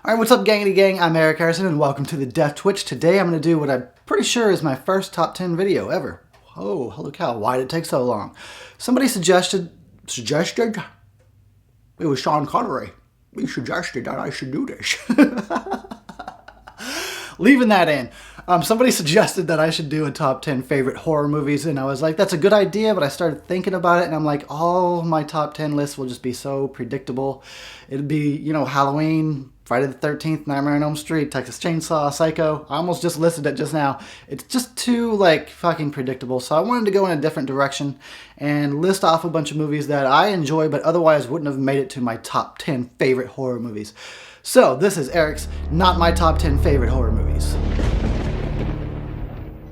Alright, what's up, gangity gang? I'm Eric Harrison and welcome to the Deaf Twitch. Today I'm going to do what I'm pretty sure is my first top 10 video ever. Oh, holy cow, why did it take so long? Somebody suggested, it was Sean Connery. He suggested that I should do this. Leaving that in. Somebody suggested that I should do a top 10 favorite horror movies, and I was like, that's a good idea, but I started thinking about it, and I'm like, all my top 10 lists will just be so predictable. It'd be, Halloween, Friday the 13th, Nightmare on Elm Street, Texas Chainsaw, Psycho. I almost just listed it just now. It's just too, fucking predictable, so I wanted to go in a different direction and list off a bunch of movies that I enjoy, but otherwise wouldn't have made it to my top 10 favorite horror movies. So, this is Eric's Not My Top 10 Favorite Horror Movies.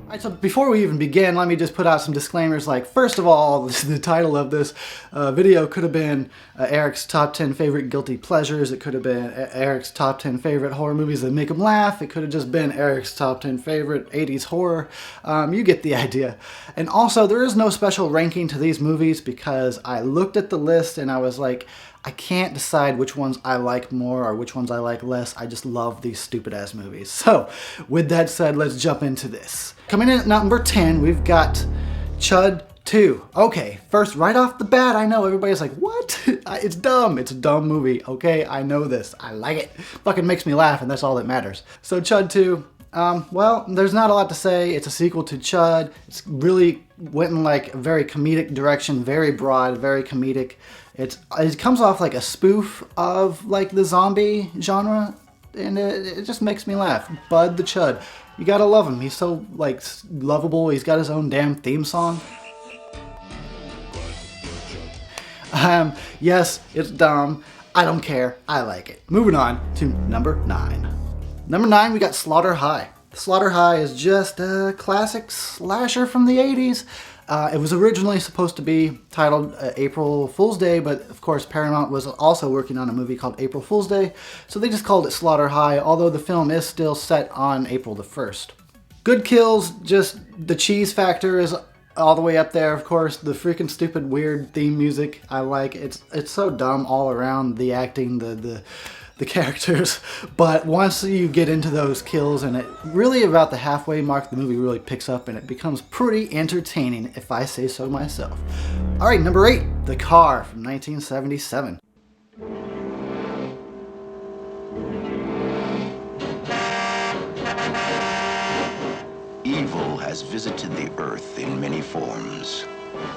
Alright, so before we even begin, let me just put out some disclaimers. First of all, the title of this video could have been Eric's Top 10 Favorite Guilty Pleasures. It could have been Eric's Top 10 Favorite Horror Movies that make him laugh. It could have just been Eric's Top 10 Favorite 80s Horror. You get the idea. And also, there is no special ranking to these movies because I looked at the list and I was like, I can't decide which ones I like more or which ones I like less. I just love these stupid-ass movies. So, with that said, let's jump into this. Coming in at number 10, we've got Judd 2. Okay, first, right off the bat, I know everybody's like, what? It's dumb. It's a dumb movie. Okay, I know this. I like it. Fucking makes me laugh, and that's all that matters. So, Judd 2, well, there's not a lot to say. It's a sequel to Judd. It's really went in a very comedic direction, very broad, very comedic. It comes off like a spoof of the zombie genre, and it just makes me laugh. Bud the Chud, you gotta love him. He's so lovable. He's got his own damn theme song. Yes, it's dumb. I don't care. I like it. Moving on to number 9. Number 9, we got Slaughter High. Slaughter High is just a classic slasher from the 80s. It was originally supposed to be titled April Fool's Day, but of course Paramount was also working on a movie called April Fool's Day, so they just called it Slaughter High, although the film is still set on April the 1st. Good kills, just the cheese factor is all the way up there, of course. The freaking stupid weird theme music I like. It's so dumb all around, the acting, the characters, but once you get into those kills and it really about the halfway mark, the movie really picks up and it becomes pretty entertaining, if I say so myself. Alright, number 8, The Car from 1977. Evil has visited the earth in many forms.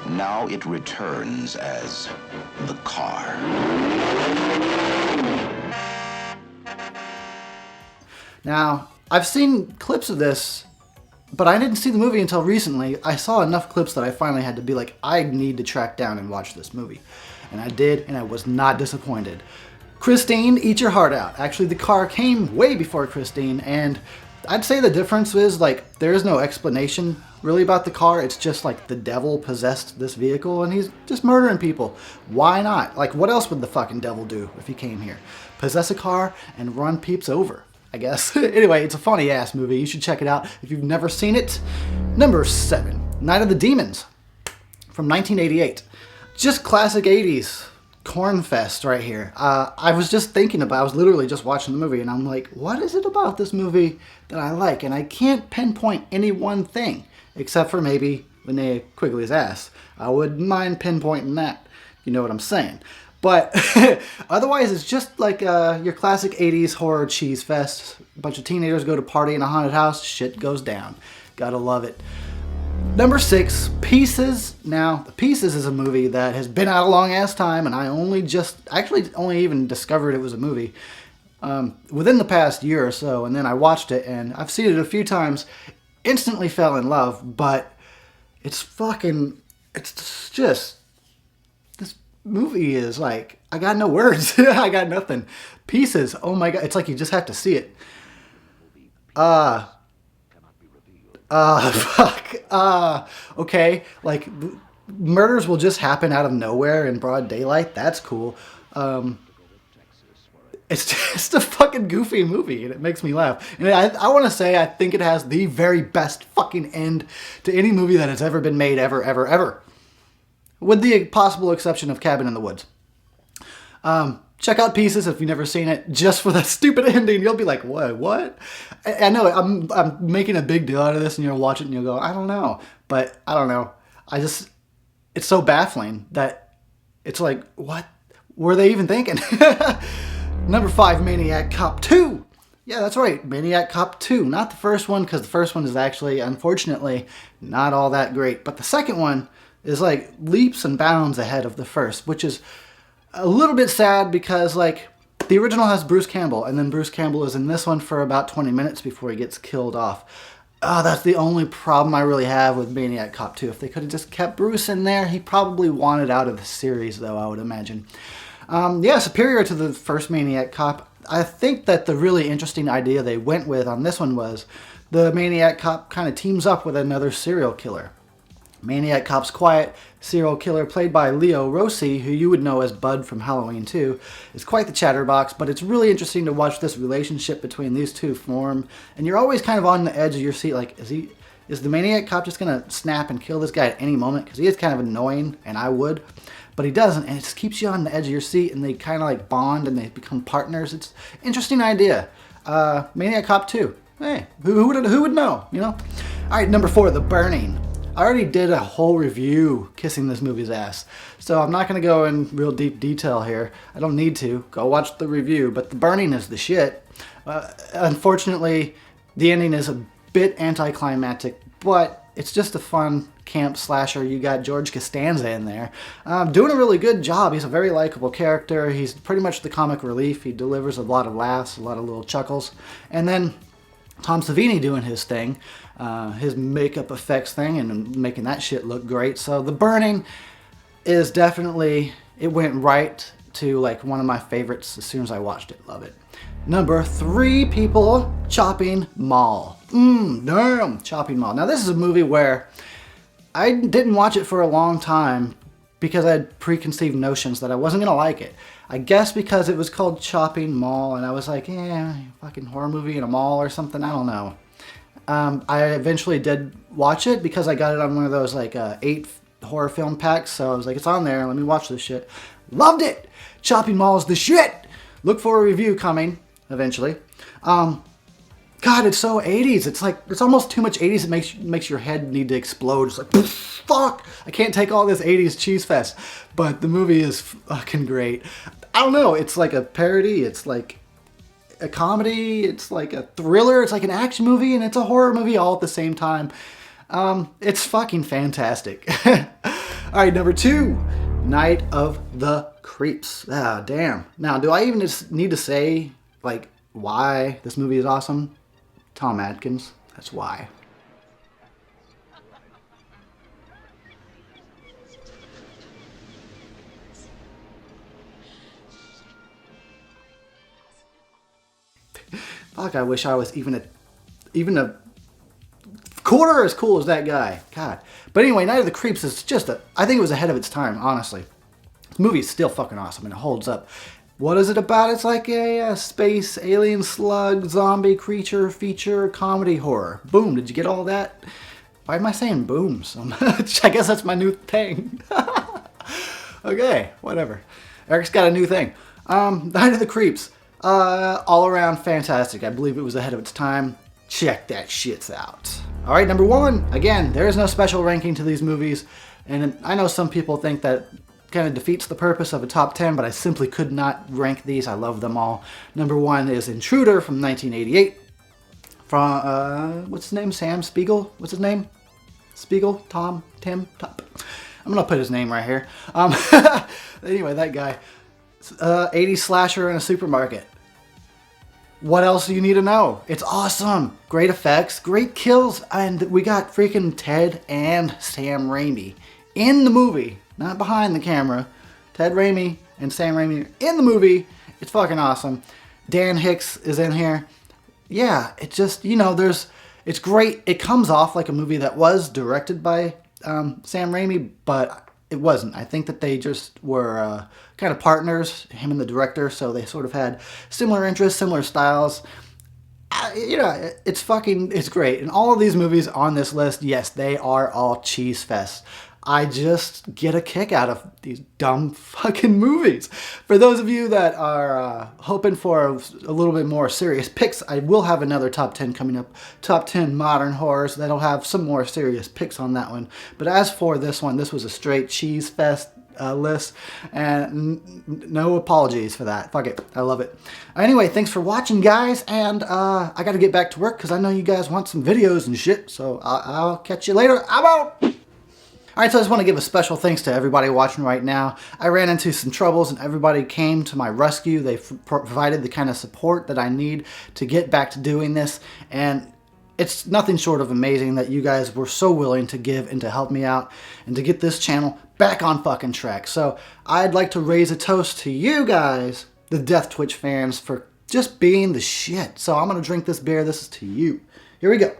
Now it returns as the car. Now, I've seen clips of this, but I didn't see the movie until recently. I saw enough clips that I finally had to be like, I need to track down and watch this movie. And I did, and I was not disappointed. Christine, eat your heart out. Actually, The Car came way before Christine, and I'd say the difference is, there is no explanation really about the car. It's just the devil possessed this vehicle, and he's just murdering people. Why not? What else would the fucking devil do if he came here? Possess a car and run peeps over, I guess. Anyway, it's a funny-ass movie. You should check it out if you've never seen it. Number 7, Night of the Demons from 1988. Just classic 80s corn fest right here. I was just thinking about, I was literally just watching the movie, and I'm like, what is it about this movie that I like? And I can't pinpoint any one thing, except for maybe Linnea Quigley's ass. I wouldn't mind pinpointing that. You know what I'm saying. But otherwise, it's just your classic 80s horror cheese fest. A bunch of teenagers go to party in a haunted house. Shit goes down. Gotta love it. Number 6, Pieces. Now, The Pieces is a movie that has been out a long-ass time, and I only even discovered it was a movie within the past year or so, and then I watched it, and I've seen it a few times, instantly fell in love, but it's just... This movie is I got no words. I got nothing. Pieces. Oh my god. It's you just have to see it. Fuck. Okay. Murders will just happen out of nowhere in broad daylight. That's cool. It's just a fucking goofy movie, and it makes me laugh. And I want to say I think it has the very best fucking end to any movie that has ever been made, ever, ever, ever. With the possible exception of Cabin in the Woods. check out Pieces if you've never seen it, just for that stupid ending. You'll be like, what? I know I'm making a big deal out of this, and you'll watch it and you'll go, I don't know. But I don't know. It's so baffling that it's like, what were they even thinking? Number 5, Maniac Cop 2. Yeah, that's right, Maniac Cop 2. Not the first one, because the first one is actually, unfortunately, not all that great. But the second one is like leaps and bounds ahead of the first, which is a little bit sad because, like, the original has Bruce Campbell, and then Bruce Campbell is in this one for about 20 minutes before he gets killed off. Oh, that's the only problem I really have with Maniac Cop 2. If they could have just kept Bruce in there, he probably wanted out of the series, though, I would imagine. Yeah, superior to the first Maniac Cop. I think that the really interesting idea they went with on this one was the Maniac Cop kind of teams up with another serial killer. Maniac Cop's quiet serial killer, played by Leo Rossi, who you would know as Bud from Halloween 2, is quite the chatterbox, but it's really interesting to watch this relationship between these two form, and you're always kind of on the edge of your seat, like, is the Maniac Cop just going to snap and kill this guy at any moment? Because he is kind of annoying, and I would, but he doesn't, and it just keeps you on the edge of your seat, and they kind of like bond, and they become partners. It's an interesting idea. Maniac Cop 2. Hey, who would know, you know? Alright, number 4, The Burning. I already did a whole review kissing this movie's ass, so I'm not going to go in real deep detail here. I don't need to. Go watch the review, but The Burning is the shit. Unfortunately, the ending is a bit anticlimactic, but it's just a fun camp slasher. You got George Costanza in there, doing a really good job. He's a very likable character. He's pretty much the comic relief. He delivers a lot of laughs, a lot of little chuckles, and then Tom Savini doing his thing, his makeup effects thing, and making that shit look great. So The Burning is definitely, it went right to like one of my favorites as soon as I watched it. Love it. Number 3, people, Chopping Mall. Damn, Chopping Mall. Now this is a movie where I didn't watch it for a long time because I had preconceived notions that I wasn't going to like it. I guess because it was called Chopping Mall, and I was like, yeah, fucking horror movie in a mall or something, I don't know. I eventually did watch it because I got it on one of those like 8 horror film packs, so I was like, it's on there, let me watch this shit. Loved it! Chopping Mall is the shit! Look for a review coming, eventually. God, it's so 80s. It's like, it's almost too much 80s. It makes your head need to explode. It's like, fuck, I can't take all this 80s cheese fest. But the movie is fucking great. I don't know, it's like a parody, it's like a comedy, it's like a thriller, it's like an action movie, and it's a horror movie all at the same time. It's fucking fantastic. Alright, number 2, Night of the Creeps. Ah, damn. Now, do I even just need to say, like, why this movie is awesome? Tom Atkins, that's why. Fuck, I wish I was even a quarter as cool as that guy. God. But anyway, Night of the Creeps is just I think it was ahead of its time, honestly. This movie is still fucking awesome and it holds up. What is it about? It's like a space, alien, slug, zombie, creature, feature, comedy, horror. Boom, did you get all that? Why am I saying boom so much? I guess that's my new thing. Okay, whatever. Eric's got a new thing. Night of the Creeps. All around fantastic. I believe it was ahead of its time. Check that shit out. Alright, number 1. Again, there is no special ranking to these movies. And I know some people think that kind of defeats the purpose of a top 10, but I simply could not rank these. I love them all. Number 1 is Intruder from 1988. From, what's his name? Sam Spiegel? What's his name? Spiegel? Tom? Tim? Top. I'm gonna put his name right here. Anyway, that guy. 80s slasher in a supermarket. What else do you need to know? It's awesome. Great effects, great kills, and we got freaking Ted and Sam Raimi in the movie, not behind the camera. Ted Raimi and Sam Raimi are in the movie. It's fucking awesome. Dan Hicks is in here. Yeah, it just, you know, it's great. It comes off like a movie that was directed by Sam Raimi, but it wasn't. I think that they just were kind of partners, him and the director, so they sort of had similar interests, similar styles. You know, it's great. And all of these movies on this list, yes, they are all cheese fests. I just get a kick out of these dumb fucking movies. For those of you that are hoping for a little bit more serious picks, I will have another top 10 coming up. Top 10 modern horrors. That'll have some more serious picks on that one. But as for this one, this was a straight cheese fest list, and no apologies for that. Fuck it. I love it. Anyway, thanks for watching, guys, and I gotta get back to work because I know you guys want some videos and shit, so I'll catch you later. I'm out! Alright, so I just want to give a special thanks to everybody watching right now. I ran into some troubles and everybody came to my rescue. They provided the kind of support that I need to get back to doing this, and it's nothing short of amazing that you guys were so willing to give and to help me out and to get this channel back on fucking track. So I'd like to raise a toast to you guys, the Death Twitch fans, for just being the shit. So I'm going to drink this beer. This is to you. Here we go.